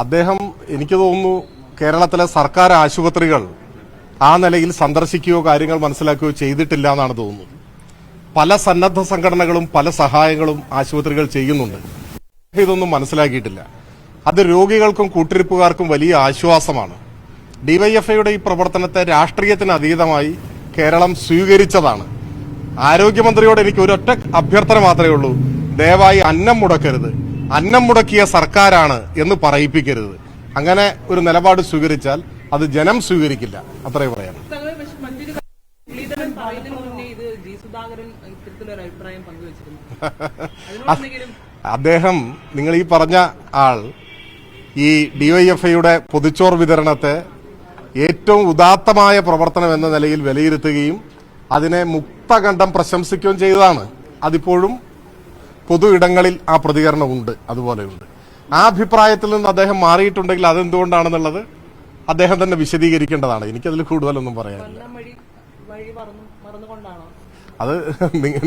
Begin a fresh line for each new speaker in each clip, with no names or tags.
അദ്ദേഹം എനിക്ക് തോന്നുന്നു കേരളത്തിലെ സർക്കാർ ആശുപത്രികൾ ആ നിലയിൽ സന്ദർശിക്കുകയോ കാര്യങ്ങൾ മനസ്സിലാക്കുകയോ ചെയ്തിട്ടില്ല എന്നാണ് തോന്നുന്നത്. പല സന്നദ്ധ സംഘടനകളും പല സഹായങ്ങളും ആശുപത്രികൾ ചെയ്യുന്നുണ്ട്. ഇതൊന്നും മനസ്സിലാക്കിയിട്ടില്ല. അത് രോഗികൾക്കും കൂട്ടിരിപ്പുകാർക്കും വലിയ ആശ്വാസമാണ്. ഡിവൈഎഫ്ഐയുടെ ഈ പ്രവർത്തനത്തെ രാഷ്ട്രീയത്തിന് അതീതമായി കേരളം സ്വീകരിച്ചതാണ്. ആരോഗ്യമന്ത്രിയോട് എനിക്ക് ഒരൊറ്റ അഭ്യർത്ഥന മാത്രമേ ഉള്ളൂ. ദയവായി അന്നം മുടക്കരുത്, അന്നം മുടക്കിയ സർക്കാരാണ് എന്ന് പറയിപ്പിക്കരുത്. അങ്ങനെ ഒരു നിലപാട് സ്വീകരിച്ചാൽ അത് ജനം സ്വീകരിക്കില്ല. അത്രേ പറയാം. അദ്ദേഹം, നിങ്ങൾ ഈ പറഞ്ഞ ആൾ, ഈ ഡിവൈഎഫ്ഐയുടെ പൊതിച്ചോർ വിതരണത്തെ ഏറ്റവും ഉദാത്തമായ പ്രവർത്തനം എന്ന നിലയിൽ വിലയിരുത്തുകയും അതിനെ മുക്തകണ്ഠം പ്രശംസിക്കുകയും ചെയ്തതാണ്. അതിപ്പോഴും പൊതു ഇടങ്ങളിൽ ആ പ്രതികരണമുണ്ട്, അതുപോലെയുണ്ട്. ആ അഭിപ്രായത്തിൽ നിന്ന് അദ്ദേഹം മാറിയിട്ടുണ്ടെങ്കിൽ അതെന്തുകൊണ്ടാണെന്നുള്ളത് അദ്ദേഹം തന്നെ വിശദീകരിക്കേണ്ടതാണ്. എനിക്കതിൽ കൂടുതലൊന്നും പറയാനില്ല. അത്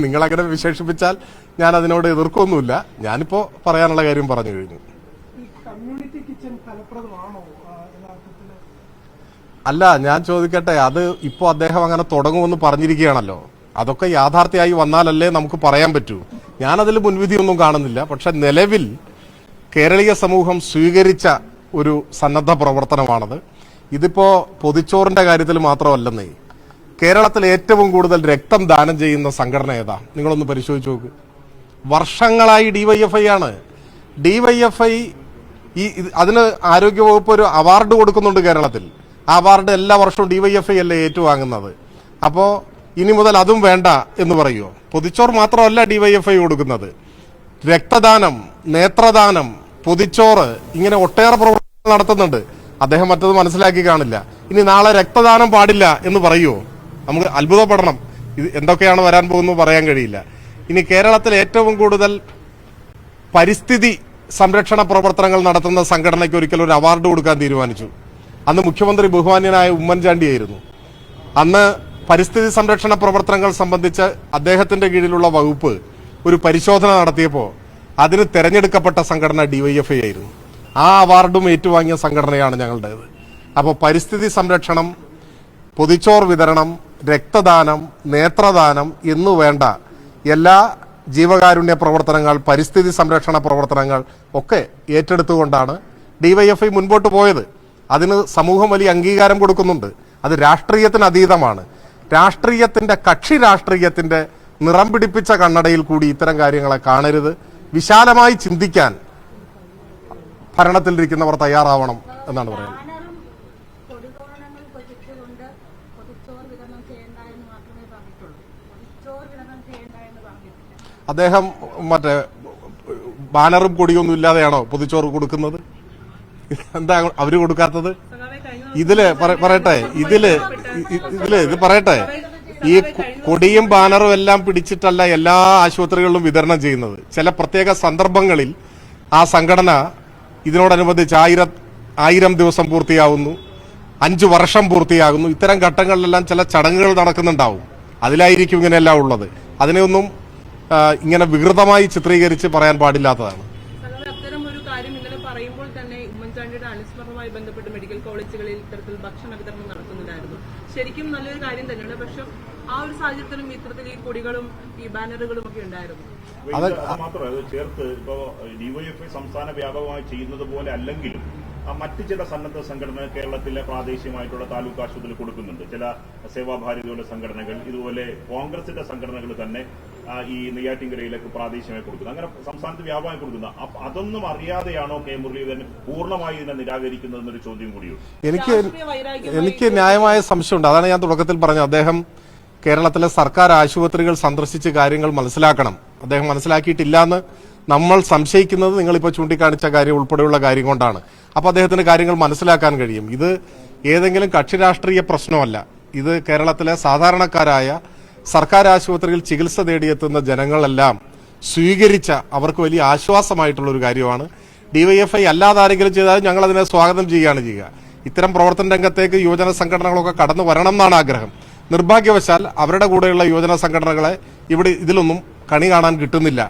നിങ്ങളങ്ങനെ വിശേഷിപ്പിച്ചാൽ ഞാൻ അതിനോട് എതിർക്കൊന്നുമില്ല. ഞാനിപ്പോ പറയാനുള്ള കാര്യം പറഞ്ഞു കഴിഞ്ഞു. അല്ല, ഞാൻ ചോദിക്കട്ടെ, അത് ഇപ്പോ അദ്ദേഹം അങ്ങനെ തുടങ്ങുമെന്ന് പറഞ്ഞിരിക്കുകയാണല്ലോ. അതൊക്കെ യാഥാർത്ഥ്യമായി വന്നാലല്ലേ നമുക്ക് പറയാൻ പറ്റൂ. ഞാനതിൽ മുൻവിധിയൊന്നും കാണുന്നില്ല. പക്ഷെ നിലവിൽ കേരളീയ സമൂഹം സ്വീകരിച്ച ഒരു സന്നദ്ധ പ്രവർത്തനമാണത്. ഇതിപ്പോ പൊതിച്ചോറിന്റെ കാര്യത്തിൽ മാത്രമല്ലെന്നേ, കേരളത്തിൽ ഏറ്റവും കൂടുതൽ രക്തം ദാനം ചെയ്യുന്ന സംഘടന ഏതാ? നിങ്ങളൊന്ന് പരിശോധിച്ച് നോക്ക്. വർഷങ്ങളായി ഡിവൈഎഫ്ഐ ആണ്. ഡിവൈഎഫ്ഐ അതിന് ആരോഗ്യവകുപ്പ് ഒരു അവാർഡ് കൊടുക്കുന്നുണ്ട് കേരളത്തിൽ. ആ അവാർഡ് എല്ലാ വർഷവും ഡിവൈഎഫ്ഐ അല്ലേ ഏറ്റുവാങ്ങുന്നത്. അപ്പോ ഇനി മുതൽ അതും വേണ്ട എന്ന് പറയുമോ? പൊതിച്ചോർ മാത്രമല്ല ഡിവൈഎഫ്ഐ കൊടുക്കുന്നത്. രക്തദാനം, നേത്രദാനം, പൊതിച്ചോറ്, ഇങ്ങനെ ഒട്ടേറെ പ്രവർത്തനങ്ങൾ നടത്തുന്നുണ്ട്. അദ്ദേഹം മറ്റത് മനസ്സിലാക്കി കാണില്ല. ഇനി നാളെ രക്തദാനം പാടില്ല എന്ന് പറയുമോ? നമുക്ക് അത്ഭുതപ്പെടണം. ഇത് എന്തൊക്കെയാണ് വരാൻ പോകുന്നത് പറയാൻ കഴിയില്ല. ഇനി കേരളത്തിൽ ഏറ്റവും കൂടുതൽ പരിസ്ഥിതി സംരക്ഷണ പ്രവർത്തനങ്ങൾ നടത്തുന്ന സംഘടനയ്ക്ക് ഒരിക്കലും ഒരു അവാർഡ് കൊടുക്കാൻ തീരുമാനിച്ചു. അന്ന് മുഖ്യമന്ത്രി ബഹുമാന്യനായ ഉമ്മൻചാണ്ടിയായിരുന്നു. അന്ന് പരിസ്ഥിതി സംരക്ഷണ പ്രവർത്തനങ്ങൾ സംബന്ധിച്ച് അദ്ദേഹത്തിന്റെ കീഴിലുള്ള വകുപ്പ് ഒരു പരിശോധന നടത്തിയപ്പോൾ അതിന് തെരഞ്ഞെടുക്കപ്പെട്ട സംഘടന ഡിവൈഎഫ്ഐ ആയിരുന്നു. ആ അവാർഡും ഏറ്റുവാങ്ങിയ സംഘടനയാണ് ഞങ്ങളുടേത്. അപ്പോൾ പരിസ്ഥിതി സംരക്ഷണം, പൊതിച്ചോർ വിതരണം, രക്തദാനം, നേത്രദാനം എന്നു വേണ്ട എല്ലാ ജീവകാരുണ്യ പ്രവർത്തനങ്ങൾ, പരിസ്ഥിതി സംരക്ഷണ പ്രവർത്തനങ്ങൾ ഒക്കെ ഏറ്റെടുത്തുകൊണ്ടാണ് ഡിവൈഎഫ്ഐ മുൻപോട്ട് പോയത്. അതിന് സമൂഹം വലിയ അംഗീകാരം കൊടുക്കുന്നുണ്ട്. അത് രാഷ്ട്രീയത്തിന് അതീതമാണ്. രാഷ്ട്രീയത്തിന്റെ, കക്ഷി രാഷ്ട്രീയത്തിന്റെ നിറം പിടിപ്പിച്ച കണ്ണടയിൽ കൂടി ഇത്തരം കാര്യങ്ങളെ കാണരുത്. വിശാലമായി ചിന്തിക്കാൻ ഭരണത്തിലിരിക്കുന്നവർ തയ്യാറാവണം എന്നാണ് പറയുന്നത്. അദ്ദേഹം മറ്റേ ബാനറും കൊടിയൊന്നും ഇല്ലാതെയാണോ പൊതിച്ചോറ് കൊടുക്കുന്നത്? എന്താ അവര് കൊടുക്കാത്തത്? ഇത് പറയട്ടെ, ഈ കൊടിയും ബാനറും എല്ലാം പിടിച്ചിട്ടല്ല എല്ലാ ആശുപത്രികളിലും വിതരണം ചെയ്യുന്നത്. ചില പ്രത്യേക സന്ദർഭങ്ങളിൽ ആ സംഘടന ഇതിനോടനുബന്ധിച്ച് 1000 ദിവസം പൂർത്തിയാവുന്നു, 5 വർഷം പൂർത്തിയാകുന്നു. ഇത്തരം ഘട്ടങ്ങളിലെല്ലാം ചില ചടങ്ങുകൾ നടക്കുന്നുണ്ടാവും. അതിലായിരിക്കും ഇങ്ങനെയെല്ലാം ഉള്ളത്. അതിനെയൊന്നും ഇങ്ങനെ വികൃതമായി ചിത്രീകരിച്ച് പറയാൻ പാടില്ലാത്തതാണ്.
അത്തരം ഒരു കാര്യം ഇങ്ങനെ പറയുമ്പോൾ തന്നെ ഉമ്മൻചാണ്ടിയുടെ അനുസ്മരണവുമായി ബന്ധപ്പെട്ട് മെഡിക്കൽ കോളേജുകളിൽ ഇത്തരത്തിൽ ഭക്ഷണ വിതരണം നടത്തുന്നുണ്ടായിരുന്നു. ശരിക്കും നല്ലൊരു കാര്യം തന്നെയാണ്. പക്ഷെ ആ ഒരു സാഹചര്യത്തിലും ഇത്തരത്തിൽ ഈ കൊടികളും ഈ ബാനറുകളും ഒക്കെ ഉണ്ടായിരുന്നു.
മാത്രമല്ല, ചേർത്ത് ഇപ്പോ ഡിവൈഎഫ്ഐ സംസ്ഥാന വ്യാപകമായി ചെയ്യുന്നത് പോലെ അല്ലെങ്കിലും മറ്റ് ചില സന്നദ്ധ സംഘടനകൾ കേരളത്തിലെ പ്രാദേശികമായിട്ടുള്ള താലൂക്ക് ആശുപത്രിയിൽ കൊടുക്കുന്നുണ്ട്. ചില സേവാഭാരതിയുടെ സംഘടനകൾ, ഇതുപോലെ കോൺഗ്രസിന്റെ സംഘടനകൾ തന്നെ ഈ നെയ്യാറ്റിൻകരയിലേക്ക് പ്രാദേശികമായി കൊടുക്കുന്നത്. അങ്ങനെ സംസ്ഥാനത്ത് വ്യാപകമായി കൊടുക്കുന്നത്. അതൊന്നും അറിയാതെയാണോ കെ മുരളീധരൻ പൂർണ്ണമായി ഇതിനെ നിരാകരിക്കുന്നതെന്നൊരു ചോദ്യം കൂടിയുണ്ട്.
എനിക്ക് ന്യായമായ സംശയമുണ്ട്. അതാണ് ഞാൻ തുടക്കത്തിൽ പറഞ്ഞത്. അദ്ദേഹം കേരളത്തിലെ സർക്കാർ ആശുപത്രികൾ സന്ദർശിച്ച് കാര്യങ്ങൾ മനസ്സിലാക്കണം. അദ്ദേഹം മനസ്സിലാക്കിയിട്ടില്ല എന്ന് നമ്മൾ സംശയിക്കുന്നത് നിങ്ങളിപ്പോൾ ചൂണ്ടിക്കാണിച്ച കാര്യം ഉൾപ്പെടെയുള്ള കാര്യം കൊണ്ടാണ്. അപ്പോൾ അദ്ദേഹത്തിന് കാര്യങ്ങൾ മനസ്സിലാക്കാൻ കഴിയും. ഇത് ഏതെങ്കിലും കക്ഷി രാഷ്ട്രീയ പ്രശ്നമല്ല. ഇത് കേരളത്തിലെ സാധാരണക്കാരായ സർക്കാർ ആശുപത്രിയിൽ ചികിത്സ തേടിയെത്തുന്ന ജനങ്ങളെല്ലാം സ്വീകരിച്ച, അവർക്ക് വലിയ ആശ്വാസമായിട്ടുള്ള ഒരു കാര്യമാണ്. ഡിവൈഎഫ്ഐ അല്ലാതെ ആരെങ്കിലും ചെയ്താലും ഞങ്ങൾ അതിനെ സ്വാഗതം ചെയ്യുകയാണ് ചെയ്യുക. ഇത്തരം പ്രവർത്തന രംഗത്തേക്ക് യുവജന സംഘടനകളൊക്കെ കടന്നു വരണം എന്നാണ് ആഗ്രഹം. നിർഭാഗ്യവശാൽ അവരുടെ കൂടെയുള്ള യുവജന സംഘടനകളെ ഇതിലൊന്നും കണി കാണാൻ കിട്ടുന്നില്ല.